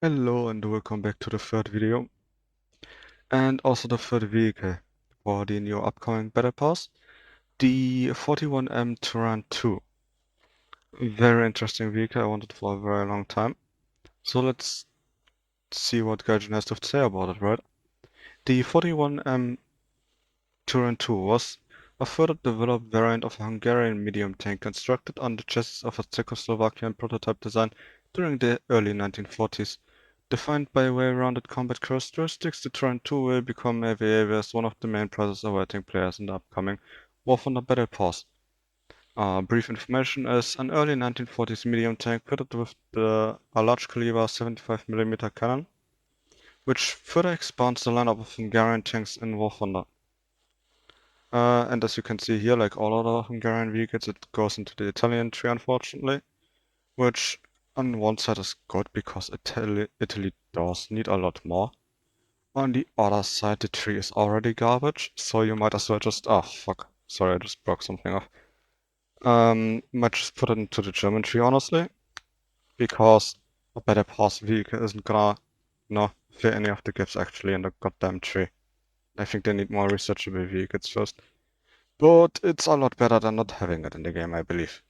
Hello and welcome back to the third video and also the third vehicle for the new upcoming Battlepass, the 41M Turán 2. Very interesting vehicle, I wanted for a very long time. So let's see what Gaijin has to say about it, right? The 41M Turán 2 was a further developed variant of a Hungarian medium tank constructed on the chassis of a Czechoslovakian prototype design during the early 1940s. Defined by well-rounded combat characteristics, the Turán 2 will become a as one of the main prizes awaiting players in the upcoming War Thunder Battlepass. Brief information is an early 1940s medium tank fitted with a large caliber 75mm cannon, which further expands the lineup of Hungarian tanks in War Thunder. And as you can see here, like all other Hungarian vehicles, it goes into the Italian tree, unfortunately, which on one side is good because Italy does need a lot more. On the other side, the tree is already garbage, so you might as well just... Oh, fuck. Sorry, I just broke something off. Might just put it into the German tree, honestly, because a better pass vehicle isn't gonna, fit any of the gifts actually in the goddamn tree. I think they need more researchable vehicles first. But it's a lot better than not having it in the game, I believe.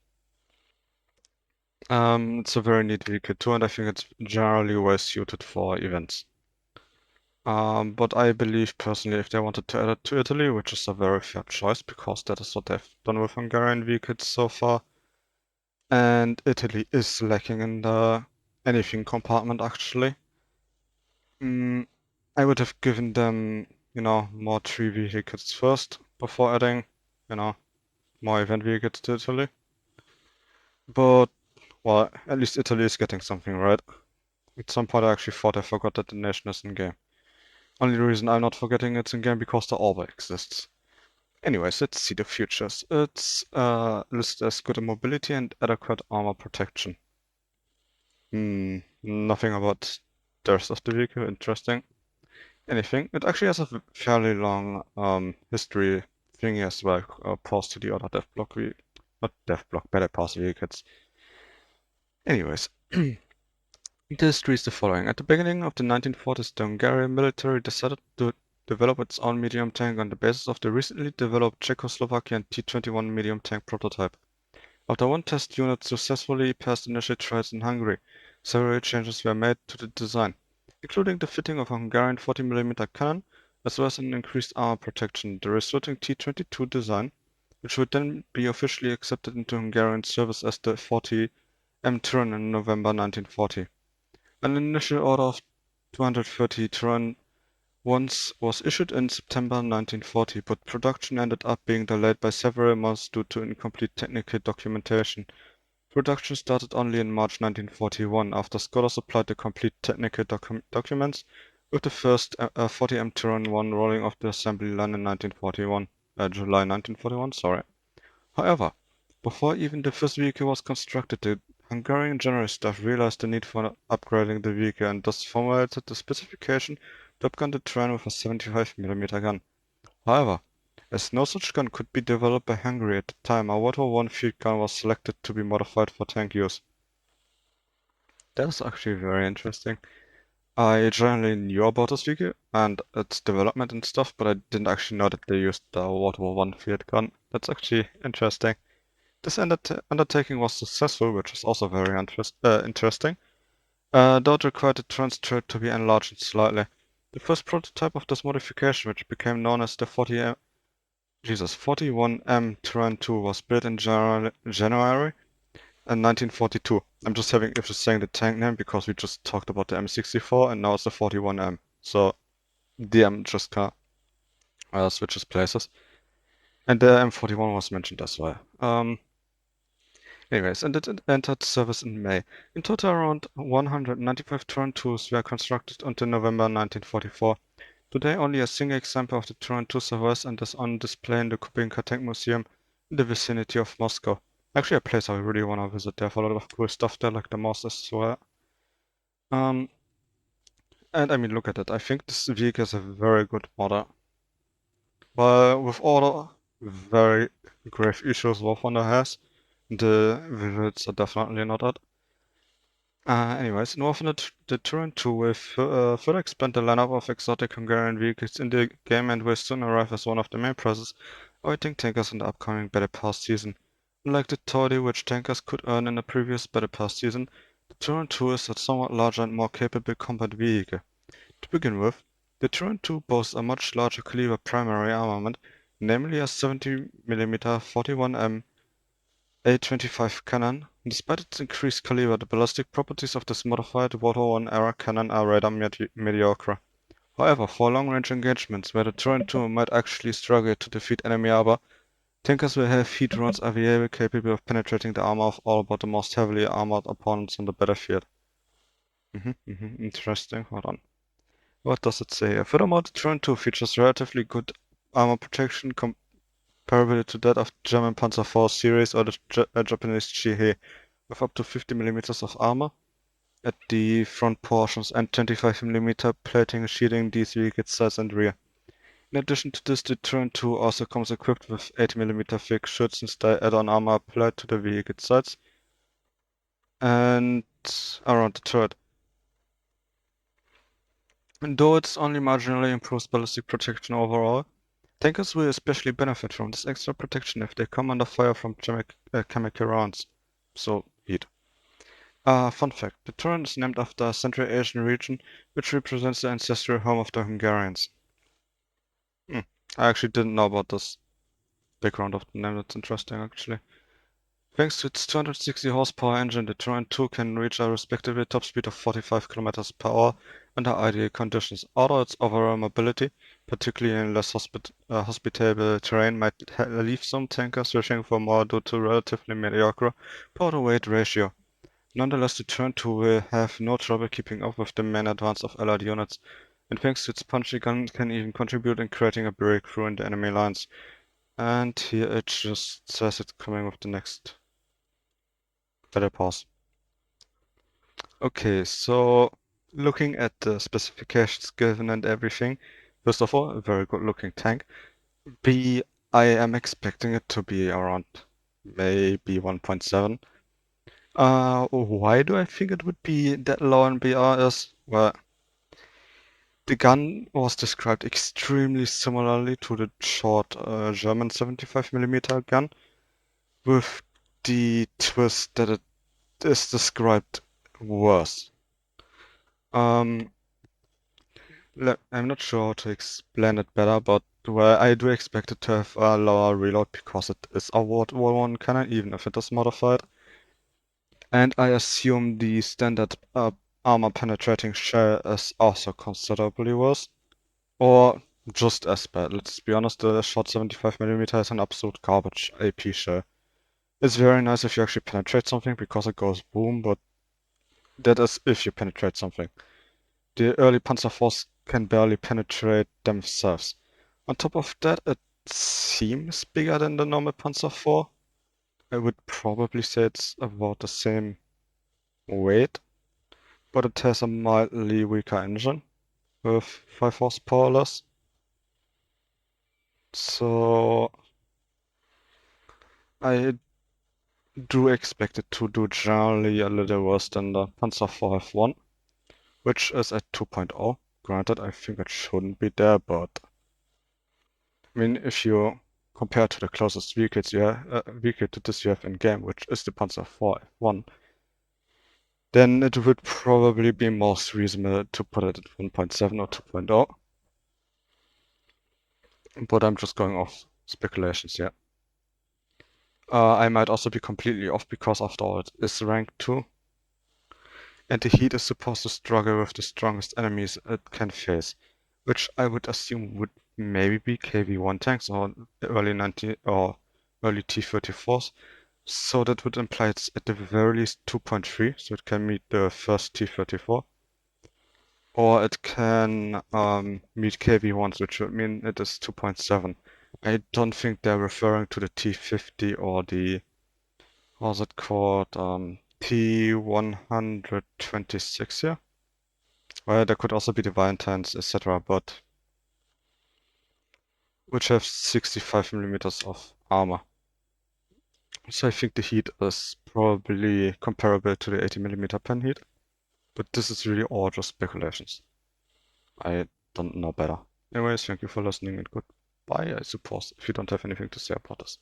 It's a very neat vehicle too, and I think it's generally well suited for events. But I believe personally if they wanted to add it to Italy, which is a very fair choice because that is what they've done with Hungarian vehicles so far. And Italy is lacking in the anything compartment actually. I would have given them, more tree vehicles first before adding, more event vehicles to Italy. But, well, at least Italy is getting something right. At some point I actually thought I forgot that the nation is in game. Only reason I'm not forgetting it's in game because the order exists. Anyways, let's see the features. It's listed as good mobility and adequate armor protection. Nothing about the rest of the vehicle interesting. Anything. It actually has a fairly long history thingy as well, opposed to the other not Deathblock, Battle Pass vehicles. Anyways, the history is the following. At the beginning of the 1940s, the Hungarian military decided to develop its own medium tank on the basis of the recently developed Czechoslovakian T-21 medium tank prototype. After one test unit successfully passed initial trials in Hungary, several changes were made to the design, including the fitting of a Hungarian 40mm cannon, as well as an increased armor protection. The resulting T-22 design, which would then be officially accepted into Hungarian service as the 40M Turán in November 1940. An initial order of 230 Turán once was issued in September 1940, but production ended up being delayed by several months due to incomplete technical documentation. Production started only in March 1941 after scholars supplied the complete technical documents, with the first 40M Turán 1 rolling off the assembly line in July 1941, sorry. However, before even the first vehicle was constructed, the Hungarian General Staff realized the need for upgrading the vehicle and thus formulated the specification to upgun the Turán with a 75mm gun. However, as no such gun could be developed by Hungary at the time, a World War I field gun was selected to be modified for tank use. That is actually very interesting. I generally knew about this vehicle and its development and stuff, but I didn't actually know that they used the World War I field gun. That's actually interesting. This undertaking was successful, which is also very interesting, though it required the transfer to be enlarged slightly. The first prototype of this modification, which became known as the 41M Turán 2, was built in January 1942. I'm just saying the tank name because we just talked about the M64 and now it's the 41M. So the M just switches places. And the M41 was mentioned as well. Anyways, and it entered service in May. In total, around 195 Turán 2s were constructed until November 1944. Today, only a single example of the Turán 2 survives and is on display in the Kubinka Tank Museum in the vicinity of Moscow. Actually, a place I really want to visit. They have a lot of cool stuff there, like the mosque as well. And I mean, look at it. I think this vehicle is a very good model. But with all the very grave issues War Thunder has, the visuals are definitely not it. Anyways, in War the Turán 2 will further expand the lineup of exotic Hungarian vehicles in the game and will soon arrive as one of the main prizes awaiting tankers in the upcoming Battlepass season. Unlike the toy which tankers could earn in the previous Battlepass season, the Turán 2 is a somewhat larger and more capable combat vehicle. To begin with, the Turán 2 boasts a much larger caliber primary armament, namely a 70mm 41M A25 cannon. Despite its increased caliber, the ballistic properties of this modified World War I era cannon are rather mediocre. However, for long-range engagements where the Turán 2 might actually struggle to defeat enemy armor, tankers will have heat drones available capable of penetrating the armor of all but the most heavily armored opponents on the battlefield. Interesting. Hold on. What does it say here? Furthermore, the Turán 2 features relatively good armor protection comparable to that of German Panzer IV series or the Japanese GH, with up to 50mm of armor at the front portions and 25mm plating shielding these vehicles' sides and rear. In addition to this, the Turán 2 also comes equipped with 80mm thick Schützenstahl add-on armor applied to the vehicle's sides and around the turret. And though it's only marginally improves ballistic protection overall, tankers will especially benefit from this extra protection if they come under fire from chemical rounds, so heat. Fun fact, the Turán is named after a Central Asian region which represents the ancestral home of the Hungarians. I actually didn't know about this background of the name, that's interesting actually. Thanks to its 260 horsepower engine, the Turán 2 can reach a respectively top speed of 45 km per hour under ideal conditions, although its overall mobility, particularly in less hospitable terrain, might leave some tankers wishing for more due to relatively mediocre power-to-weight ratio. Nonetheless, the Turán 2 will have no trouble keeping up with the main advance of Allied units, and thanks to its punchy gun can even contribute in creating a breakthrough in the enemy lines. And here it just says it's coming with the next Battlepass. Okay, so looking at the specifications given and everything, first of all, a very good looking tank. B, I am expecting it to be around maybe 1.7. Why do I think it would be that low in BR is, well, the gun was described extremely similarly to the short German 75mm gun, with the twist that it is described worse. I'm not sure how to explain it better, but well, I do expect it to have a lower reload because it is a World War I cannon, even if it is modified. And I assume the standard armor penetrating shell is also considerably worse. Or just as bad. Let's be honest, the short 75mm is an absolute garbage AP shell. It's very nice if you actually penetrate something because it goes boom, but that is if you penetrate something. The early Panzer IVs can barely penetrate themselves. On top of that, it seems bigger than the normal Panzer IV. I would probably say it's about the same weight, but it has a mildly weaker engine with 5 horsepower less. So I do expect it to do generally a little worse than the Panzer IV F1, which is at 2.0. Granted, I think it shouldn't be there, but I mean, if you compare to the closest vehicles vehicle to this you have in game, which is the Panzer IV F1, then it would probably be most reasonable to put it at 1.7 or 2.0. But I'm just going off speculations here. I might also be completely off because after all it is rank 2. And the Heat is supposed to struggle with the strongest enemies it can face, which I would assume would maybe be KV-1 tanks or early 90 or early T-34s. So that would imply it's at the very least 2.3, so it can meet the first T-34. Or it can meet KV-1s, which would mean it is 2.7. I don't think they're referring to the T-50 or the, what's it called, T-126 here. Well, there could also be the Valentines, etc., but which have 65mm of armor. So I think the heat is probably comparable to the 80mm pen heat. But this is really all just speculations. I don't know better. Anyways, thank you for listening and goodbye, I suppose, if you don't have anything to say about this.